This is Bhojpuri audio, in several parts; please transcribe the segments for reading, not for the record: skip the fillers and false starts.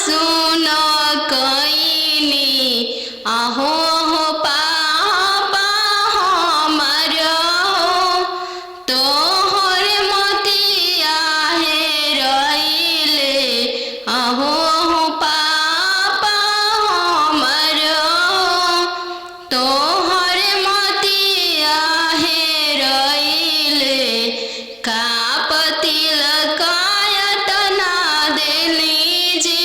सुन कईनी आहो हो पापा हमर हो तोहर मोतिया हेरइले आहो हो पापा हमर हो तोहर मोतिया हेरइले का पतिल कायतना देनी जी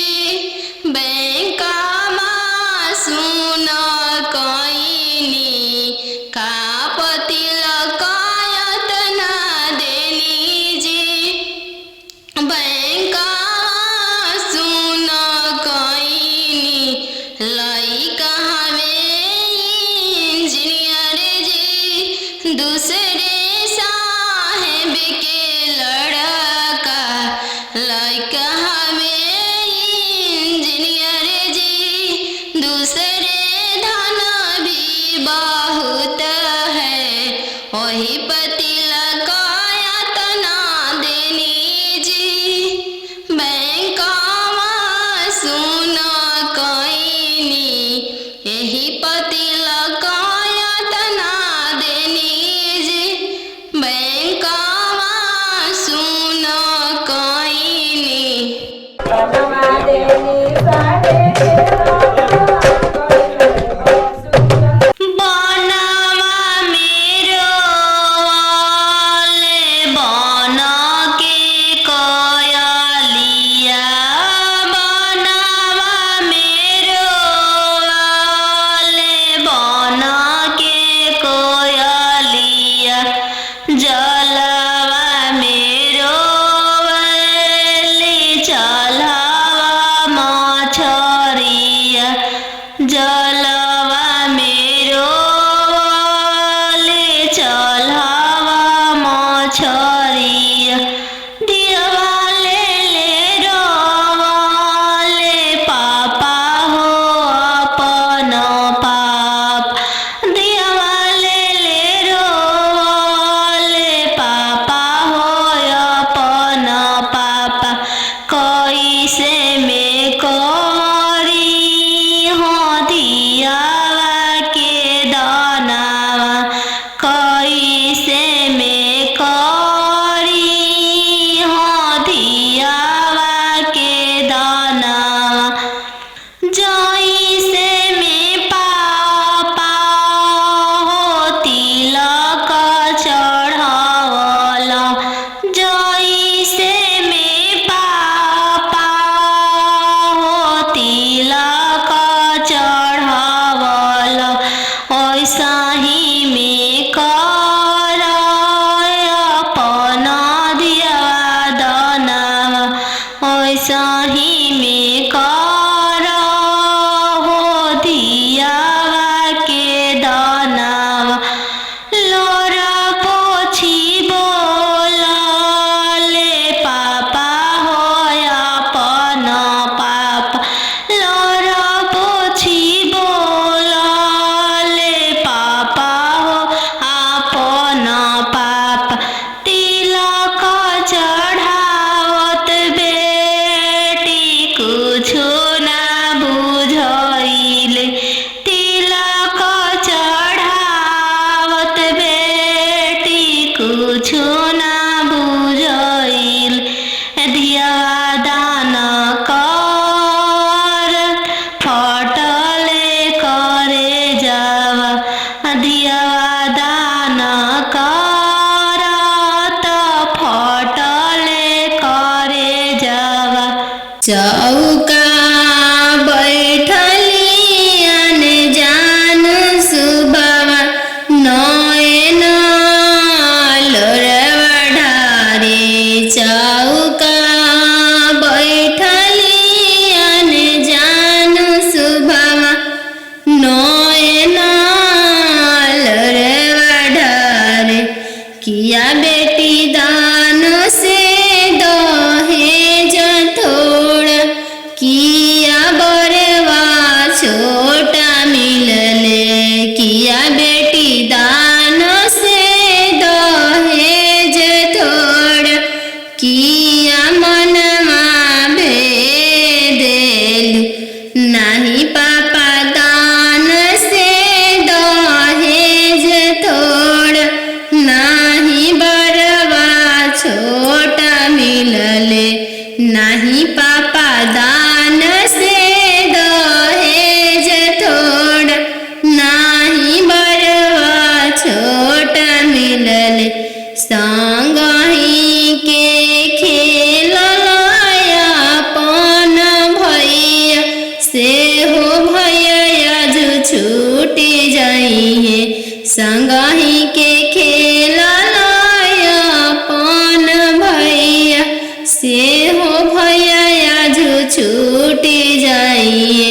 संगही के खेललाय अपन भैया से हो भैया आज छूटी जाइए।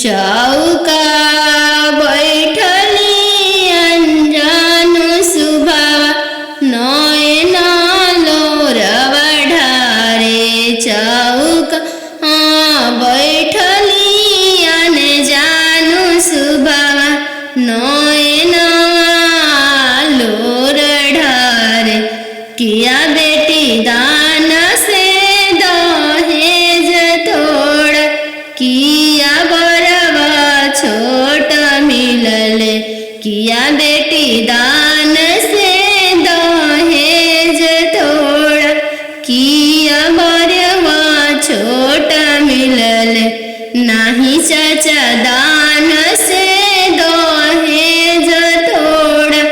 चौका बैठली अनजान सुभावा नयन लोरवा ढारे। चौका बैठली अनजान सुभावा नयन लोर ढारे। किया बेटी दान से दहेज थोड़ा किया बरवा छोट मिलले। किया बेटी दान से दहेज थोड़ा किया बरवा छोट मिलले। नाही चाचा दान से दहेज थोड़ा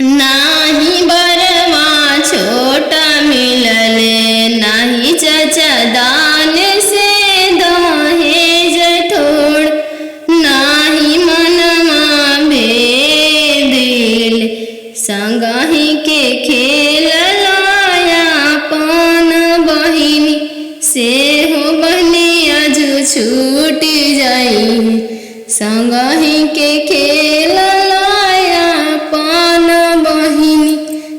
नाही बरवा छोटा मिलले। नाही चाचा दान से दहेज थोड़ा नाही मनवा भेदिल। संगही के खेललाया अपन बहिनी से हो बहनी आज छूटी जाई। संगही के खेललाया अपन बहिनी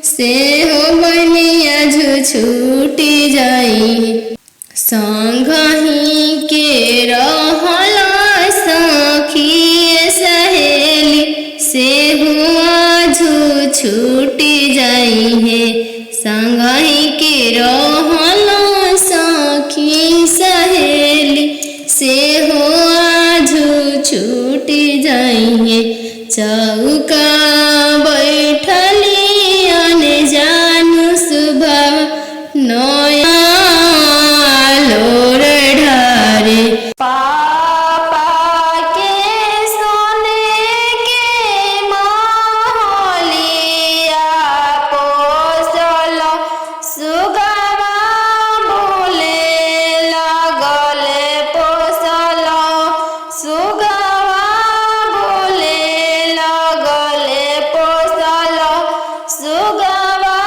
से हो बहनी आज छूटी जाई। संगही के रहला सखी सहेली से हो आज छूटी जाई है। संगही के रहला सखी सहेली से हो आज छूटी जाइए। चौका बैठली अनजान सुभाव नया लोर ढारे। पापा के सोने के महलिया पोसल सुगवा बोले लगले पोसल सुगवा बोले लगले पोसल सुगवा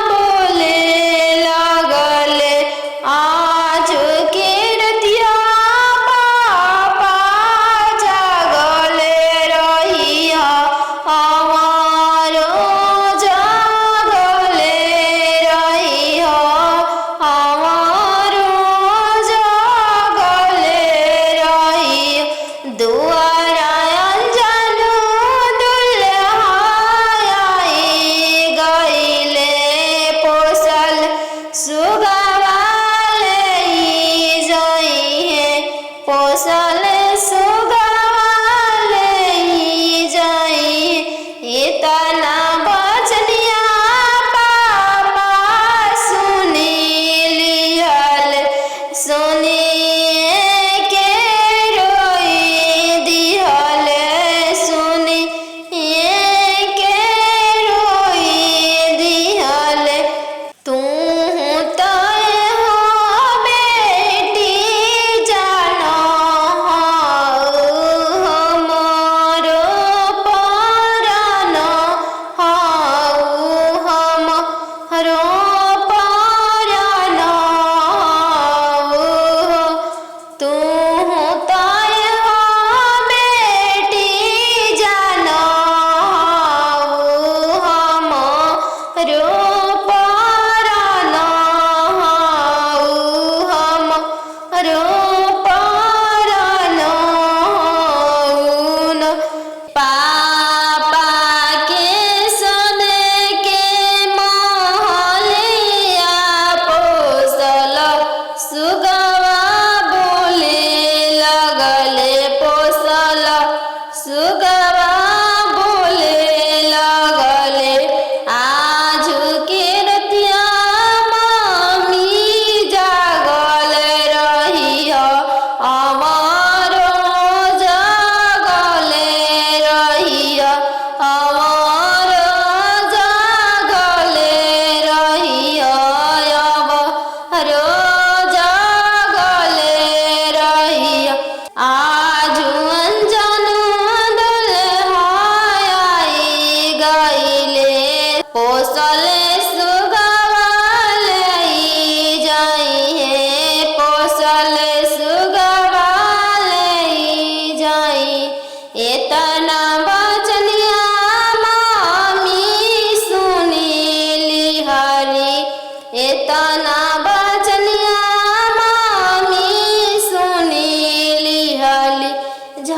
बोले लगले। आज के रतिया पापा जागले रहिया हमारो जागले रहिया हमारो जागले रहिया। दुआरा अनजान दुल्हाई गईले पोसल सुगवा ले जाइए। पोसल सुगवा ले जाइए। इतना बचनिया पापा सुनी लिहल सुनिए के रोई दिहल सुनिए के रोई दिहल। तू तय हो बेटी जानो हमारो परानो हमारो परानो। तू तय हो बेटी जानो हमारो परानो हमारो परानो। पापा के सोने के महलिया पोसल सुगवा बोले लगले पोसल सुगवा बोले लगले। आज के रतिया मम्मी जागल रहिया हमारो जागले रहिया हमारो जागले रहिया हमारो जागले रहिया। आज अनजान दुल्हा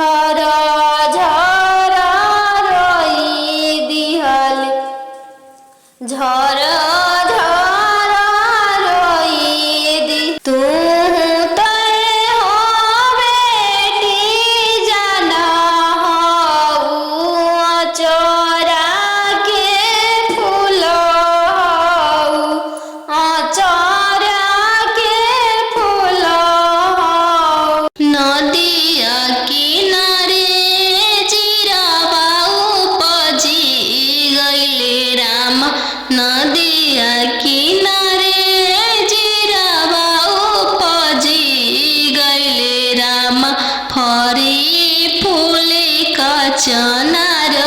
झरा झरा रोई दिहल झरा झरा रोई दी तू तय हो बेटी जाना हो चोरा के फूल चोरा के फूल नदिया किनारे जीरावा उपजी गइले राम नदिया किनारे जीरावा उपजी गइले राम फरी फूले कचनार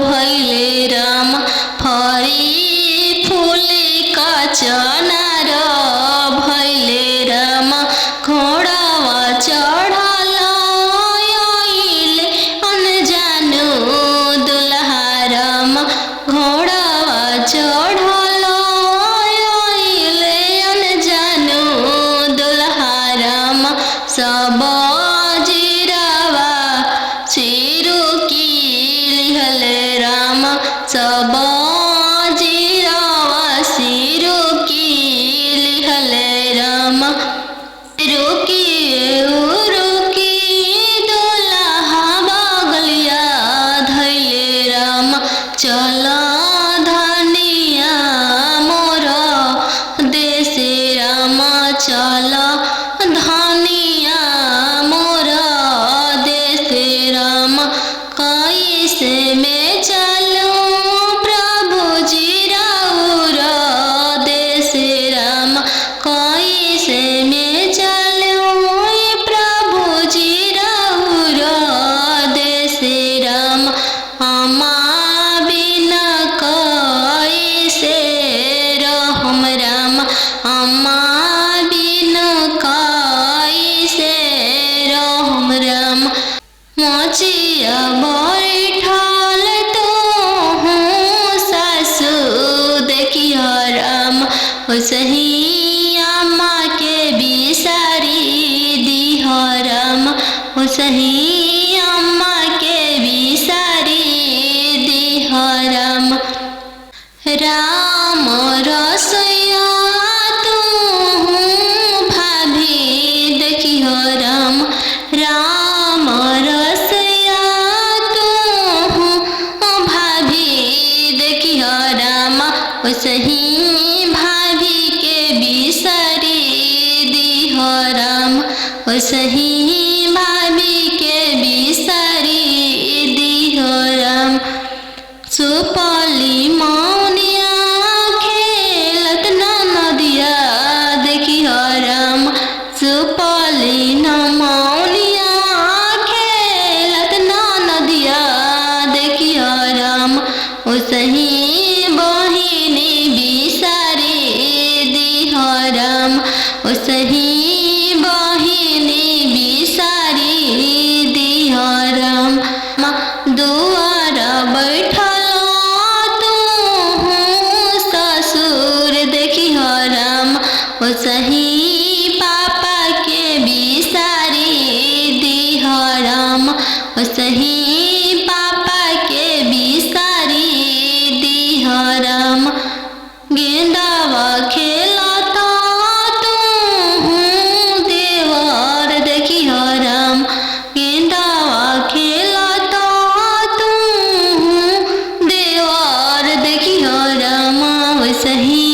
भइले राम फरी फूले कचनार भइले राम घोड़ावा चढ़ल आइले अनजानु दुल्हा राम घोड़ावा चढ़ल आइले अनजानु दुल्हा राम सब जीरावा सिरु की लिहले राम सब जीरावा सिरु की लिहले राम रुकी रुकी दुल्हा बगलिया धैले राम चल धनिया मोर देशे राम चल धनिया मोर देशे राम कैसे में चलूं प्रभु जी राउर देशे राम कैसे में चलूं प्रभु जी राउर देशे राम अम्मा बिना कैसे रहम राम अम्मा बिना कैसे रहम राम मोचिया बैठल तो हूँ सासु देखियो राम ओसही अम्मा के बिसारी दिह राम ओसही अम्मा के बिसारी दिह राम राम रसोइया तू भाभी देखियो राम राम रसोइया तू भाभी देखियो राम ओसही भाभी के बिसारी दिह राम ओसही भाभी के बिसारी दिह राम सुपली मौनिया खेलत नदिया देखियो राम सुपली मौनिया खेलत नदिया देखियो राम ओसही बहिनी बिसारी दिह राम ओसही बहिनी बिसारी दिह राम दुआर बैठल तू ससुर देखियो राम ओसही पापा के बिसारी दिह राम ओसही पापा के बिसारी दिह राम गेंदावा खेलता तू देवर देखियो राम गेंदावा खेलता तू देवर देखियो राम ओसही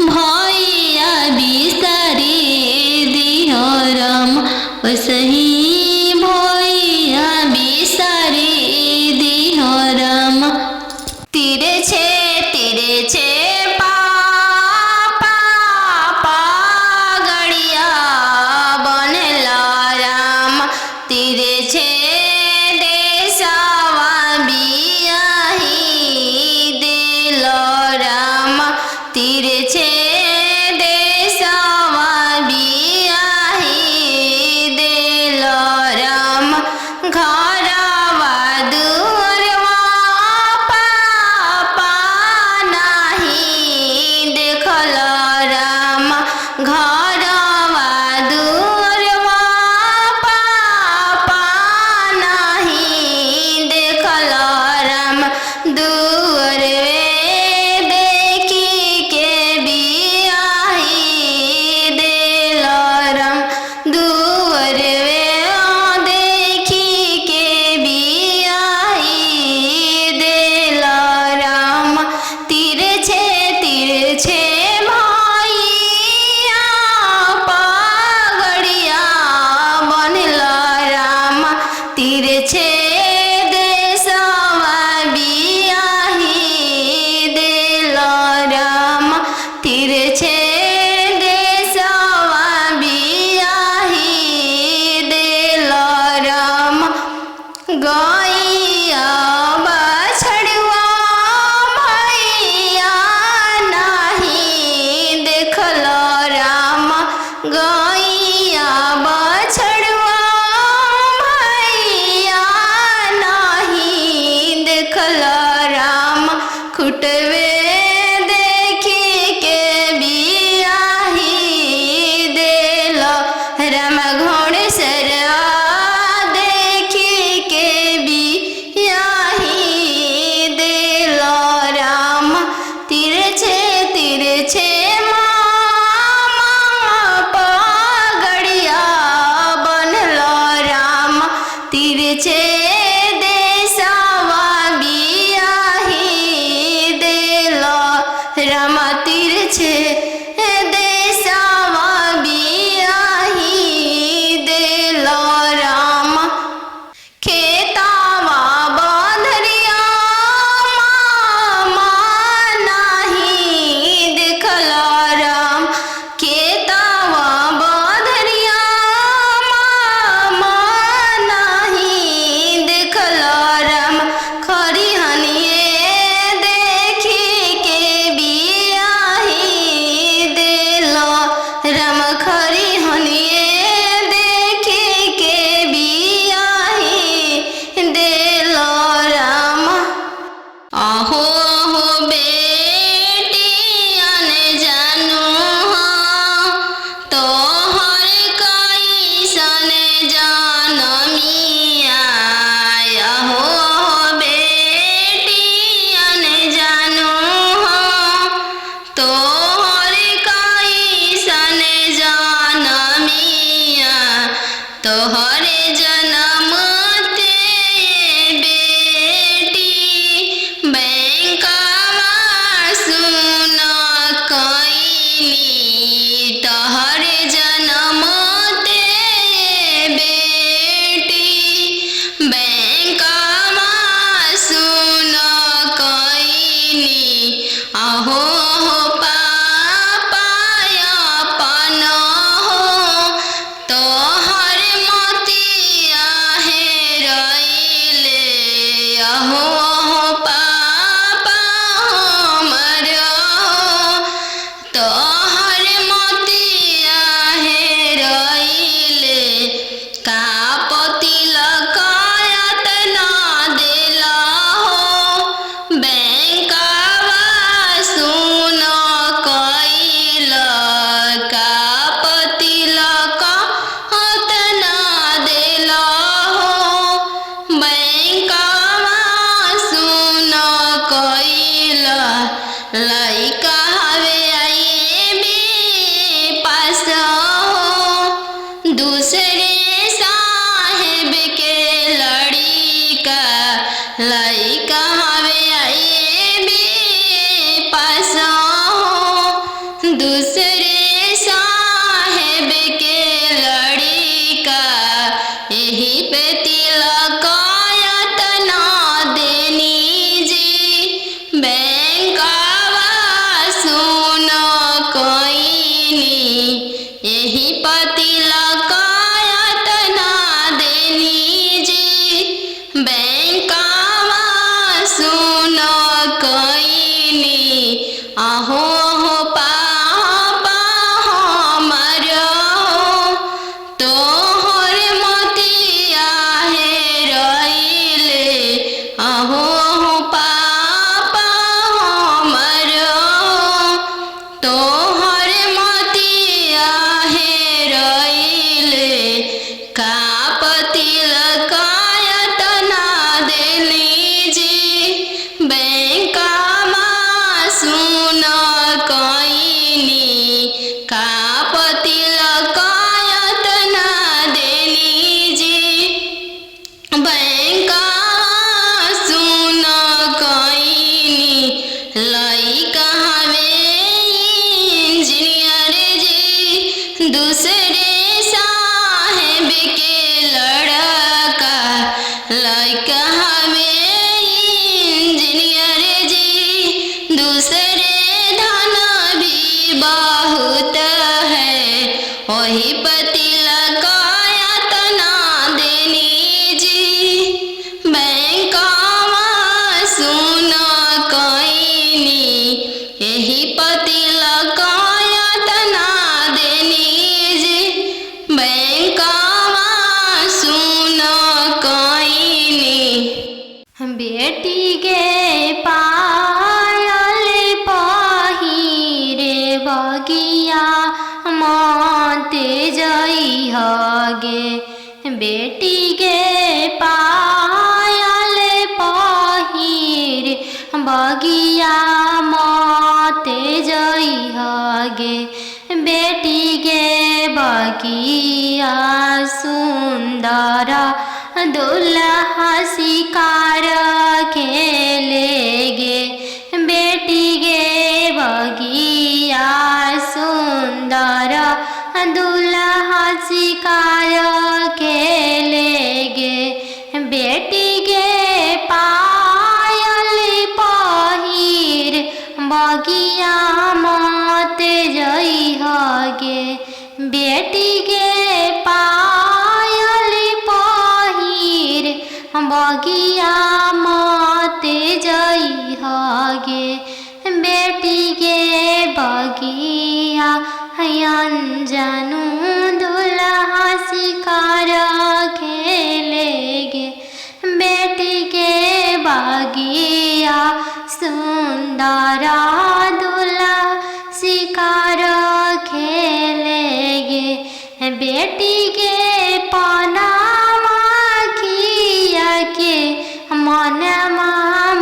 भैया बिसारी दिह राम ओसही भैया बिसारी दिह राम तीरे छे पापा गड़िया बनेला राम तीरे छे देशवा बियाही दिल राम तीरे छे देशवा बियाही दिल राम तिरछे देशवा बियाही दिल राम तिरछे देशवा बियाही दिल राम खेतावा बंधरिया मामा नहीं देखल राम खेतावा बंधरिया मामा नहीं देखल राम खरिहनिए देखी के बियाही दिल राम खरिहनिए देखी के बियाही दिल राम अहो हो बेटियन जानू हाँ तोहर कैसन जनमिया अहो हो बेटियन जानू हाँ तोहर कैसन जनमिया तोहरे जनम ते बेटी बैंकवा सुन कैली तोहरे जनम ते बेटी बैंकवा सुन कैली अहो हो पापा अपन हो तोहर मोतिया हेरैले अहो हो पापा हमर हो तोहर मोतिया हेरैले का पतिलक यातना देला हो बैंकवा सुन कैल का पतिलक यातना देला हो बैंकवा सुन कैल लइका हवे आईबी पास हो दूसरे साहेब के लड़िका लइका हवे आईबी पास हो दूसरे साहेब के लड़िका यही पे तिलक यातना देनी जी बैंकवा सुन कैनी यही पतिलक यातना देनी जी बैंकवा सुन कैनी अहो हो पापा हमर हो तोहर मोतिया हेरैले अहो हो पापा हमर हो तोहर मोतिया हेरैले का पतिलक यातना देली जी बैंकवा सुन कैनी का पतिलक यातना देली जी बैंकवा सुन कैनी लइका हवे इंजीनियर जी दूसरे साहेब के लड़का लइका हवे इंजीनियर जी दूसरे धन भी बहुत है वही पतिलक यातना देनी जी बैंकवा सुन कैनी यही पतिलक यातना देनी जी बैंकवा सुन कैनी बेटी के पायल पहिरे बगिया मत जइहगे बेटी के पायल पहिरे बगिया मत जइहगे बेटी के बगिया सुंदर दुल्हा शिकार खेलेगे बेटी गे बगिया सुंदर दुल्हा शिकार खेलेगे बेटी गे पायल पहिर बगिया मत जइहगे बेटी गे पायल पहिर बगिया मत जइहगे बेटी गे बगिया अनजानु दुल्हा शिकार खेलेगे बेटी के बगिया सुंदर दुल्हा शिकार खेलेगे बेटी के पनामा किया के मनमा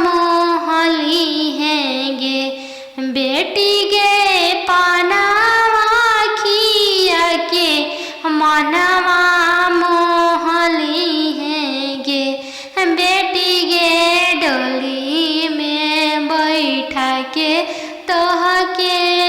मोहली हैगे बेटी के पनामा किया के मनवा मोहली हैगे बेटी गे डोली में बैठा के तोह के